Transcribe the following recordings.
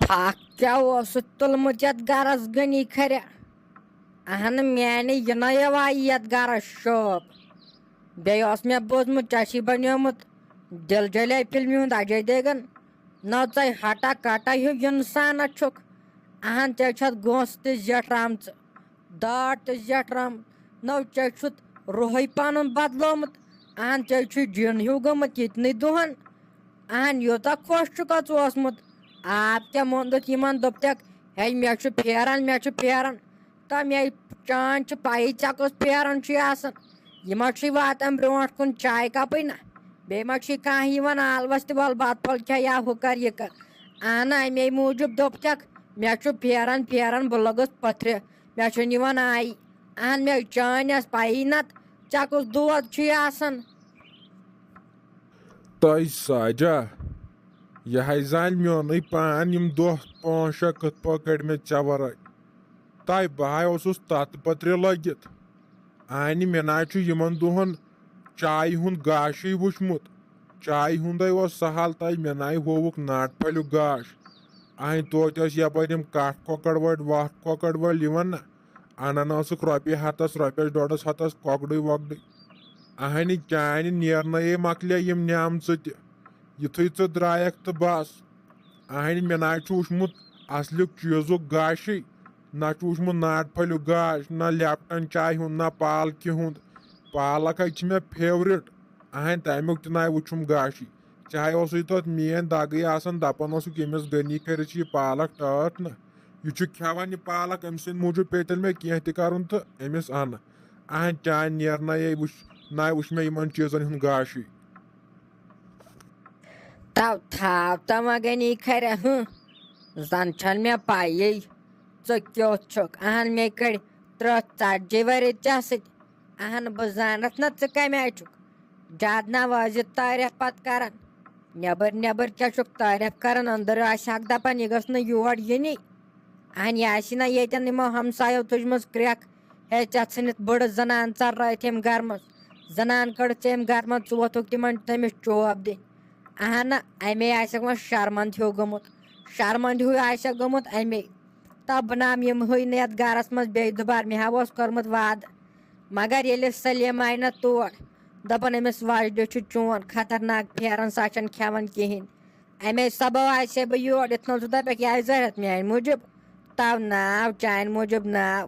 کیا تلمت یت گرس گنی کھرِ اہن میانہِ یِنَے یِوان یتھ گرس شوق بیٚیہِ اوس مےٚ بوٗزمُت ژےٚ چھی بنیومُت دِل جلے فِلمہِ ہُنٛد اجے دیگن نہ ژٕ ہٹا کٹا ہیوٗ اِنسانا چھُکھ اہن ژےٚ چھَتھ گونٛسہٕ تہِ زیٹھرامژٕ داڑ تہِ زیٹھرامٕژ نو ژےٚ چھُتھ روہٕے پنُن بدلومُت اہن ژےٚ چھُے جِن ہیوٗ گوٚمُت یِتنٕے دۄہن اہن یوٗتاہ خۄش چھُکھا ژٕ اوسمُت آب کیٛاہ موٚندُتھ یِمن دوٚپتکھ ہے مےٚ چھُ پھیران تہٕ مے چٲنۍ چھِ پَیی ژےٚ کُس پھیران چھُے آسان یہِ ما چھُے واتان برونٛٹھ کُن چاے کپٕے نہ بیٚیہِ ما چھُے کانٛہہ یِوان آلوَس تہِ وَل بَتہٕ پھوٚل کھےٚ یا ہُہ کر یہِ کر اہن اَمے موٗجوٗب دوٚپتکھ مےٚ چھُ پھیران بہٕ لوٚگُس پٔتھرِ مےٚ چھُنہٕ یِوان آیی اہن مےٚ چٲنۍ ٲس پَیی نتہٕ ژےٚ کُس دود چھُے آسان تۄہہِ ساجا یہِ زانہِ میونُے پان یِم دۄہ 5-6 کِتھ پٲٹھۍ کٔڑۍ مےٚ ژےٚ وَرٲے تۄہہِ بہٕ اوسُس تَتھ پٔترِ لٔگِتھ اَنہِ مےٚ نہ چھُ یِمن دۄہن چایہِ ہُنٛد گاشٕے وٕچھمُت چایہِ ہُنٛدے اوس سہل تۄہہِ مےٚ نَے ہووُکھ ناٹہٕ پھٔلیُک گاش اَنہِ توتہِ ٲسۍ یپٲرۍ یِم کٹھ کۄکر وٲلۍ وَٹھ کۄکر وٲلۍ یِوان نہ اَنان ٲسٕکھ رۄپیہِ ہَتس رۄپیَس ڈۄڈَس ہَتس کۄکرُے وۄکرُے اَہنہِ چانہِ نیرنَے مۄکلے یِم نیمژٕ تہِ یِتھُے ژٕ درٛایکھ تہٕ بس اَہنہِ مےٚ نہ چھُ وٕچھمُت اَصلِیُک چیٖزُک گاشٕے نہ چھُ وٕچھمُت ناٹہٕ پھٔلیُک گاش نہ لیپٹن چایہِ ہُنٛد نہ پالکہِ ہُنٛد پالک ہے چھِ مےٚ فیورِٹ اہن تَمیُک تہِ نَے وٕچھُم گاشٕے چاہے اوسُے تَتھ میٲنۍ دگٕے آسان دپان اوسُکھ ییٚمِس غنی کٔرِتھ چھِ یہِ پالک ٹٲٹھ نہ یہِ چھُ کھٮ۪وان یہِ پالک أمۍ سٕنٛدِ موٗجوٗب پیٚیہِ تیٚلہِ مےٚ کینٛہہ تہِ کرُن تہٕ أمِس اَنہٕ اہن چانہِ نیرنَے نَے وٕچھ مےٚ یِمن چیٖزن ہُنٛد گاشٕے تھاو تما غنی کھرِ زن چھنہٕ مےٚ پَیی ژٕ کیُتھ چھُکھ اہن مےٚ کٔڑۍ 30-40 ؤری ژےٚ سۭتۍ اہن بہٕ زانتھ نہ ژٕ کمہِ آیہِ چھُکھ زیادٕ نوٲزِتھ تعریف پتہٕ کران نیبر کیٛاہ چھُکھ تعریف کران أنٛدرٕ آسہِ ہکھ دپان یہِ گٔژھ نہٕ یور یِنی اہن یہِ آسہِ نہ ییٚتٮ۪ن یِمو ہمسایو تُجمٕژ کرٛٮ۪کھ ہے ژےٚ ژھٕنِتھ بٔڑٕ زنان ژلرٲیِتھ أمۍ گرٕ منٛز زنان کٔڑٕتھ ژےٚ أمۍ گرٕ منٛز ژٕ ووٚتھُکھ تِمن تٔمِس چوب دِنۍ اہن اَمے آسٮ۪کھ وۄنۍ شرمنٛد ہیوٗ آسٮ۪کھ گوٚمُت اَمے تہٕ بہٕ نام یِمہٕے نہٕ یَتھ گرس منٛز بیٚیہِ دُبارٕ مےٚ ہا اوس کوٚرمُت وعدٕ مگر ییٚلہِ سلیٖم آیہِ نہ تور دپان أمِس وجدِ چھُ چون خطرناک پھیران سۄ چھنہٕ کھٮ۪وان کِہینۍ اَمے سبب آسے بہٕ یور یِتھ نہٕ ژٕ دپکھ یہِ آسہِ زٲہرتھ میانہِ موٗجوٗب تَو ناو چانہِ موٗجوٗب ناو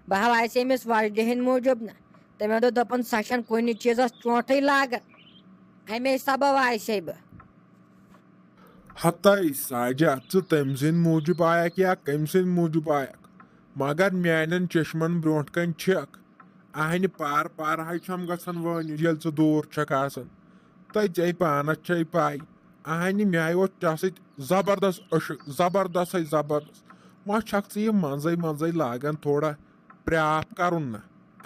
بہٕ ہا آسے أمِس وجدِ ہِنٛدِ موٗجوٗب نہ تٔمۍ دوٚپ دوٚپُن سۄ چھنہٕ کُنہِ چیٖزس چونٛٹھٕے لاگان اَمے سبب آسے بہٕ ہتاے ساجا ژٕ تٔمۍ سٕنٛدِ موٗجوٗب آیکھ یا کٔمۍ سٕنٛدِ موٗجوٗب آیکھ مگر میانٮ۪ن چشمن برونٛٹھ کنۍ چھکھ اہنہِ پار ہاے چھم گژھان وٲنِج ییٚلہِ ژٕ دوٗر چھکھ آسان تہٕ ژےٚ پانس چھے پاے اہنہِ مےٚ ہاے اوس ژےٚ سۭتۍ زبردست عشق زبردست وۄنۍ چھکھ ژٕ یہِ منٛزے لاگان تھوڑا پرٛاپھ کرُن نہ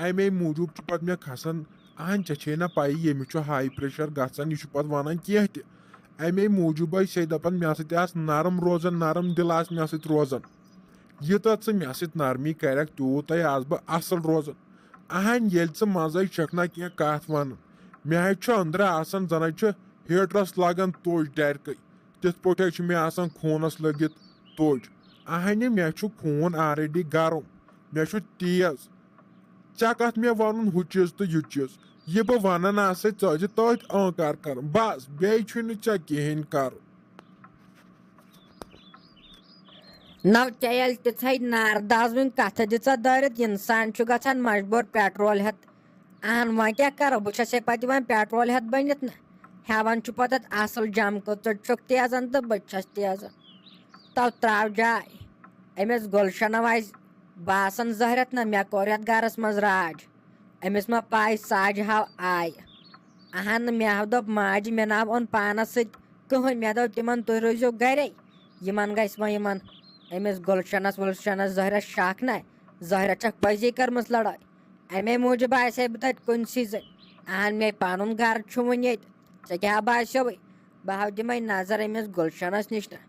اَمے موٗجوٗب چھُ پتہٕ مےٚ کھسان اہن ژےٚ چھے نہ پَیی ییٚمِس چھُ ہاے پریشر گژھان یہِ چھُ پتہٕ وَنان کینٛہہ تہِ اَمے موٗجوٗب ٲسۍ دپان مےٚ سۭتۍ آس نرم روزان نرم دِل آس مےٚ سۭتۍ روزان یوٗتاہ ژٕ مےٚ سۭتۍ نرمی کرکھ تیوٗتاے آس بہٕ اصل روزان اہن ییٚلہِ ژٕ منٛزے چھکھ نہ کینٛہہ کتھ ونان مےٚ ہے چھُ أنٛدرٕ آسان زن چھُ ہیٹرس لگان توج ڈرکے تِتھ پٲٹھۍ چھُ مےٚ آسان خوٗنس لٔگِتھ توج اہنہِ مےٚ چھُ خوٗن آلریڈی گرم مےٚ چھُ تیز ژےٚ کتھ مےٚ ونُن ہُہ چیٖز تہٕ یہِ چیٖز یہِ بہٕ ونان آسے ژٕ ٲسۍ تٔتھۍ کران بس بیٚیہِ چھُنہٕ ژےٚ کِہینۍ کرُن نو ژےٚ ییٚلہِ تِژھے نارٕ دزوٕنۍ کتھٕ دِژ دٲرِتھ اِنسان چھُ گژھان مجبوٗر پیٹرول ہٮ۪تھ اہن وۄنۍ کیٛاہ کرو بہٕ چھسے پتہٕ یِوان پیٹرول ہٮ۪تھ بٔنِتھ نہ ہٮ۪وان چھُ پتہٕ اتھ اصل جمکہٕ ژٕ چھُکھ تیزان تہٕ بہٕ چھس تیزان تو تراو جاے أمِس گُلشنو آسہِ باسان زہرتھ نہ مےٚ کوٚر یتھ گرس منٛز راج أمِس ما پاے ساجہِ ہاو آیہِ اہن مےٚ دوٚپ ماجہِ مےٚ نہ اوٚن پانس سۭتۍ کٕہٕنۍ مےٚ دوٚپ تِمن تُہۍ روٗزِو گرے یِمن گژھِ وۄنۍ یِمن أمِس گُلشنس وُلشنس زہرس شک نہ زہرت چھکھ پٔزی کٔرمٕژ لڑٲے اَمے موٗجوٗب آسے بہٕ تتہِ کُنسٕے زٔنۍ اہن مے پنُن گرٕ چھُ وُنہِ ییٚتہِ ژےٚ کیٛاہ باسیوٕے بہٕ ہاو دِمے نظر أمِس گُلشنس نِش نہ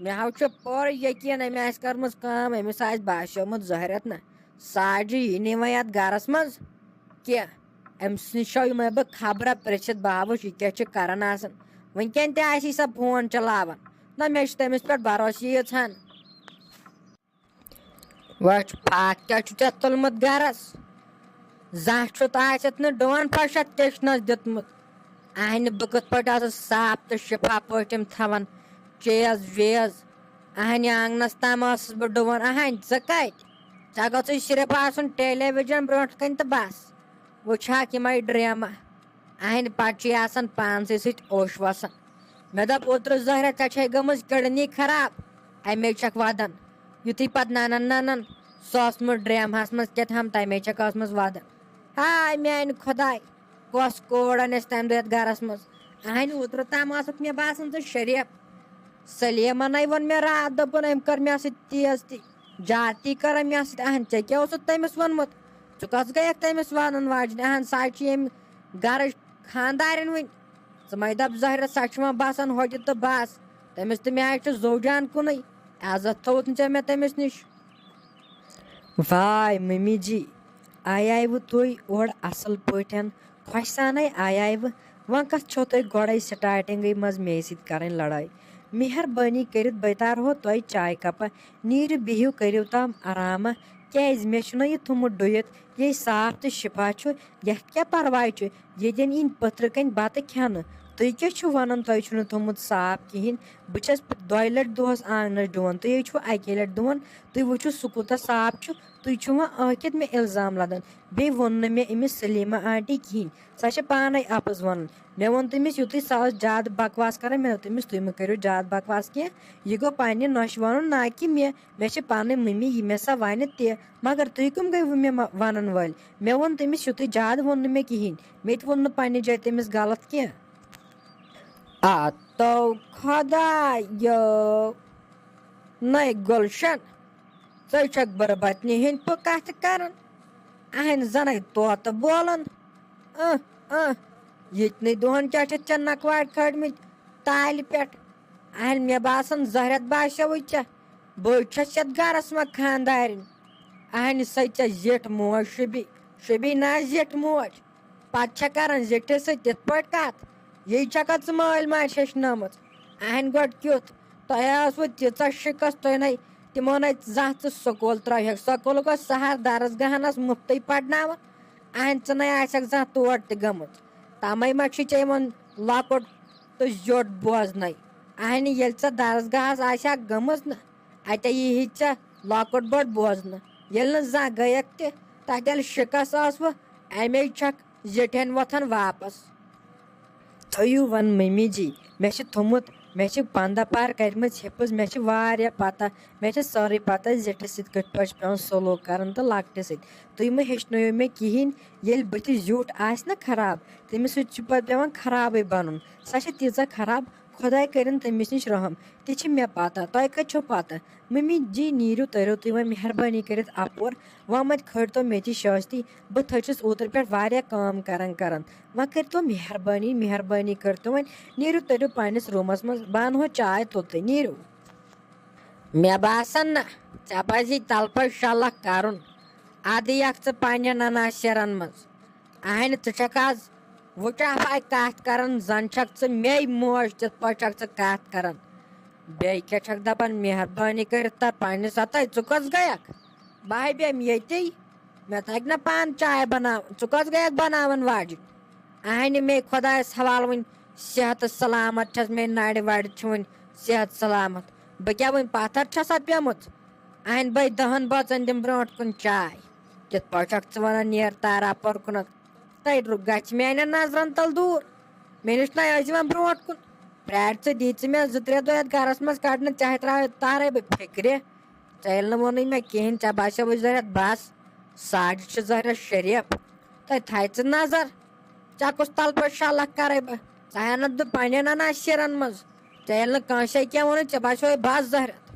مےٚ ہاو چھُ پوٗرٕ یقیٖن أمۍ آسہِ کٔرمٕژ کٲم أمِس آسہِ باسیومُت زہرت نہ ساجہِ یی نہٕ وۄنۍ یتھ گرس منٛز کینٛہہ أمِس نِش یِمے بہٕ خبرا پرژھِتھ بہٕ وٕچھ یہِ کیٛاہ چھِ کران آسان وٕنکیٚن تہِ آسی سۄ فون چلاوان نہ مےٚ چھُ تٔمِس پٮ۪ٹھ بروسہٕ ییٖژ ہن وچھ پھاک کیا چھُ ژےٚ تُلمُت گرس زانٛہہ چھُتھ آسٮ۪تھ نہٕ ڈوٗن پھَش کِچنس دیُتمُت اہنہِ بہٕ کِتھ پٲٹھۍ ٲسٕس صاف تہٕ شِفاف پٲٹھۍ یِم تھاوان چیز ویز اہنہِ آنٛگنس تام ٲسٕس بہٕ ڈُوان اہنہِ ژٕ کتہِ ژےٚ گوٚژھُے صرف آسُن ٹیلی وِجن برونٛٹھ کَنۍ تہٕ بس وٕچھکھ یِمے ڈرٛیما اہنہِ پتہٕ چھُے آسان پانسٕے سۭتۍ اوش وسان مےٚ دوٚپ اوترٕ زہرا ژےٚ چھے گٔمٕژ کِڈنی خراب اَمے چھکھ ودان یُتھُے پتہٕ ننان سُہ اوسمُت ڈرٛیمہس منٛز کیٛاتھام تَمے چھکھ ٲسمٕژ ودان ہاے میانہِ خۄداے کۄس کوٗر اَنٮ۪س تَمہِ دۄہ یَتھ گرس منٛز اہنہِ اوترٕ تام ٲسٕکھ مےٚ باسان ژٕ شریف سلیمانے ووٚن مےٚ راتھ دوٚپُن أمۍ کٔر مےٚ سۭتۍ تیز جاتی کٔرٕن مےٚ سۭتۍ اہن ژےٚ کیٛاہ اوسُتھ تٔمِس ووٚنمُت ژٕ کۄس گٔیکھ تٔمِس وَنُن واجنہِ اہن سۄ چھِ ییٚمہِ گرٕچ خانٛدارِنۍ وٕنۍ ژٕ مَے دَپ ظٲہرا سۄ چھِ وۄنۍ باسان ہوٚتہِ تہٕ بس تٔمِس تہٕ مےٚ چھُ زوٚو جان کُنُے عزت تھوٚوُتھ نہٕ ژےٚ مےٚ تٔمِس نِش واے مٔمی جی آیوٕ تُہۍ اورٕ اَصٕل پٲٹھۍ خۄش سانَے آیوٕ وۄنۍ کَتھ چھو تۄہہِ گۄڈَے سِٹاٹِنٛگٕے منٛز مے سۭتۍ کَرٕنۍ لڑٲے مہربٲنی کٔرِتھ بہٕ تارہو تۄہہِ چاے کَپہ نیٖرِو بِہِو کٔرِو تام آرامہ کیٛازِ مےٚ چھُنہ یہِ تھوٚمُت ڈُیِتھ یے صاف تہٕ شِفا چھُ یَتھ کیٛاہ پرواے چھُ ییٚتٮ۪ن یِنۍ پٔتھرٕ کَنۍ بَتہٕ کھٮ۪نہٕ تُہۍ کیٛاہ چھُو وَنان تۄہہِ چھُنہٕ تھوٚمُت صاف کِہیٖنۍ بہٕ چھَس 2 لَٹہِ دۄہَس آنٛگنَس ڈُوان تُہۍ چھُو 1 لَٹہِ ڈُوان تُہۍ وٕچھِو سُہ کوٗتاہ صاف چھُ تُہۍ چھُو وۄنۍ ٲکِتھ مےٚ اِلزام لَدان بیٚیہِ ووٚن نہٕ مےٚ أمِس سلیٖما آنٹی کِہیٖنۍ سۄ چھےٚ پانَے اَپُز وَنان مےٚ ووٚن تٔمِس یُتُے سۄ ٲس زیادٕ بکواس کَران مےٚ دوٚپ تٔمِس تُہۍ مہٕ کٔرِو زیادٕ بکواس کینٛہہ یہِ گوٚو پنٛنہِ نۄشہِ وَنُن نا کہِ مےٚ چھِ پنٕنۍ مٔمی یہِ مےٚ سۄ وَنہِ تہِ مگر تُہۍ کٕم گٔیوٕ مےٚ وَنَن وٲلۍ مےٚ ووٚن تٔمِس یُتُے زیادٕ ووٚن نہٕ مےٚ کِہیٖنۍ مےٚ تہِ ووٚن نہٕ پنٛنہِ جایہِ تٔمِس غلط کینٛہہ تو خۄدایو نَے گُلشن ژٕ چھکھ بُربتنہِ ہِنٛدۍ پٲٹھۍ کَتھٕ کَران اہنہِ زَنَے طوطہٕ بولان ییٚتنٕے دۄہَن کیٛاہ چھِتھ ژےٚ نَکوارِ کھٲڑمٕتۍ تالہِ پٮ۪ٹھ اہنہِ مےٚ باسان زہرت باسیوٕے ژےٚ بٔڑ چھَس یَتھ گرَس منٛز خانٛدارِنۍ اہنہِ سۄ ژےٚ زِٹھ موج شُبی نا زِٹھ موج پَتہٕ چھےٚ کَران زِٹھِس سۭتۍ تِتھ پٲٹھۍ کَتھ یی چھَکھا ژٕ مٲلۍ ماجہِ ہیٚچھنٲومٕژ اہنہِ گۄڈٕ کیُتھ تۄہہِ ٲسوٕ تیٖژاہ شِکَس تُہۍ نَے تِمو نَے زانٛہہ ژٕ سکوٗل ترٛٲوہکھ سکوٗل گوٚو سہر درسگاہَن ٲس مُفتٕے پَرناوان اہنہِ ژٕ نَے آسٮ۪کھ زانٛہہ تور تہِ گٔمٕژ تَمَے ما چھُے ژےٚ یِمن لۄکُٹ تہٕ زیوٚٹھ بوزنَے اہنہِ ییٚلہِ ژےٚ درسگاہَس آسہِ ہکھ گٔمٕژ نہ اَتے یی ژےٚ لۄکُٹ بٔڑ بوزنہٕ ییٚلہِ نہٕ زانٛہہ گٔیَکھ تہِ تَتہِ ییٚلہِ شِکَس ٲسوٕ اَمے چھکھ زِٹھٮ۪ن وۄتھان واپَس تھٲیِو وۄنۍ مٔمی جی مےٚ چھِ تھوٚمُت مےٚ چھِ 15 پار کَرِمَژ حِفٕظ مےٚ چھِ واریاہ پَتہ مےٚ چھِ سٲرٕے پَتہ زِٹھِس سۭتۍ کِتھ پٲٹھۍ چھِ پٮ۪وان سلوٗک کَرُن تہٕ لۄکٹِس سۭتۍ تُہۍ مہٕ ہیٚچھنٲیِو مےٚ کِہیٖنۍ ییٚلہِ بٕتھِ زیُٹھ آسہِ نا خراب تٔمِس سۭتۍ چھُ پَتہٕ پٮ۪وان خرابٕے بَنُن سۄ چھےٚ تیٖژاہ خراب خۄداے کٔرِنۍ تٔمِس نِش رحم تہِ چھِ مےٚ پَتہ تۄہہِ کَتہِ چھو پَتہ مٔمی جی نیٖرِو تٔرِو تُہۍ وۄنۍ مہربٲنی کٔرِتھ اَپور وۄنۍ مَتہِ کھٲڑۍتو مےٚ تہِ شٲستی بہٕ تھٔچِس اوترٕ پٮ۪ٹھ واریاہ کٲم کَران وۄنۍ کٔرۍتو مہربٲنی کٔرۍتو وۄنۍ نیٖرِو تٔرِو پنٛنِس روٗمَس منٛز بہٕ اَنہو چاے توٚتُے نیٖرِو مےٚ باسان نہ ژےٚ پَزی تَلہٕ پٲٹھۍ شَلَکھ کَرُن اَدٕ یَکھ ژٕ پنٛنٮ۪ن نَنا شیرَن منٛز اہنہِ ژٕ چھَکھ آز وٕچھافاے کَتھ کَران زَن چھکھ ژٕ مے موج تِتھ پٲٹھۍ چھکھ ژٕ کَتھ کَران بیٚیہِ کیٛاہ چھکھ دَپان مہربٲنی کٔرِتھ تَر پنٛنِس اَتے ژٕ کۄس گٔیَکھ بہٕ ہے بیٚہمہٕ ییٚتی مےٚ تَگہِ نہ پانہٕ چاے بَناوٕنۍ ژٕ کۄس گٔیَکھ بَناوان واجِنۍ اہنہِ مے خۄدایَس حوالہٕ وٕنۍ صحتہٕ سلامت چھَس مے نَرِ وَرِ چھِ وٕنۍ صحت سلامت بہٕ کیٛاہ وٕنۍ پَتھر چھَسا پیٚمٕژ اہنہِ بٔے 10 بٲژَن دِمہٕ برونٛٹھ کُن چاے تِتھ پٲٹھۍ چھکھ ژٕ وَنان نیر تارا پور کُنَتھ تَے گژھِ میٛانٮ۪ن نظرَن تَل دوٗر مےٚ نِش نَے ٲسۍ یِوان برونٛٹھ کُن پرٛارِ ژٕ دی ژٕ مےٚ 2-3 دۄہ یَتھ گرَس منٛز کَڑنہٕ ژےٚ تارے بہٕ فِکرِ ژےٚ ییٚلہِ نہٕ ووٚنُے مےٚ کِہیٖنۍ ژےٚ باسیوٕے زہرت بَس ساڑِ چھِ زہرت شریف تَے تھاے ژٕ نظر ژےٚ کُس تَلہٕ پٲٹھۍ شَلَکھ کَرَے بہٕ ژٕ ہٮ۪نَتھ بہٕ پنٛنٮ۪ن نَنا شیرَن منٛز ژےٚ ییٚلہِ نہٕ کٲنٛسے کینٛہہ ووٚنُے ژےٚ باسیوے بَس زہرت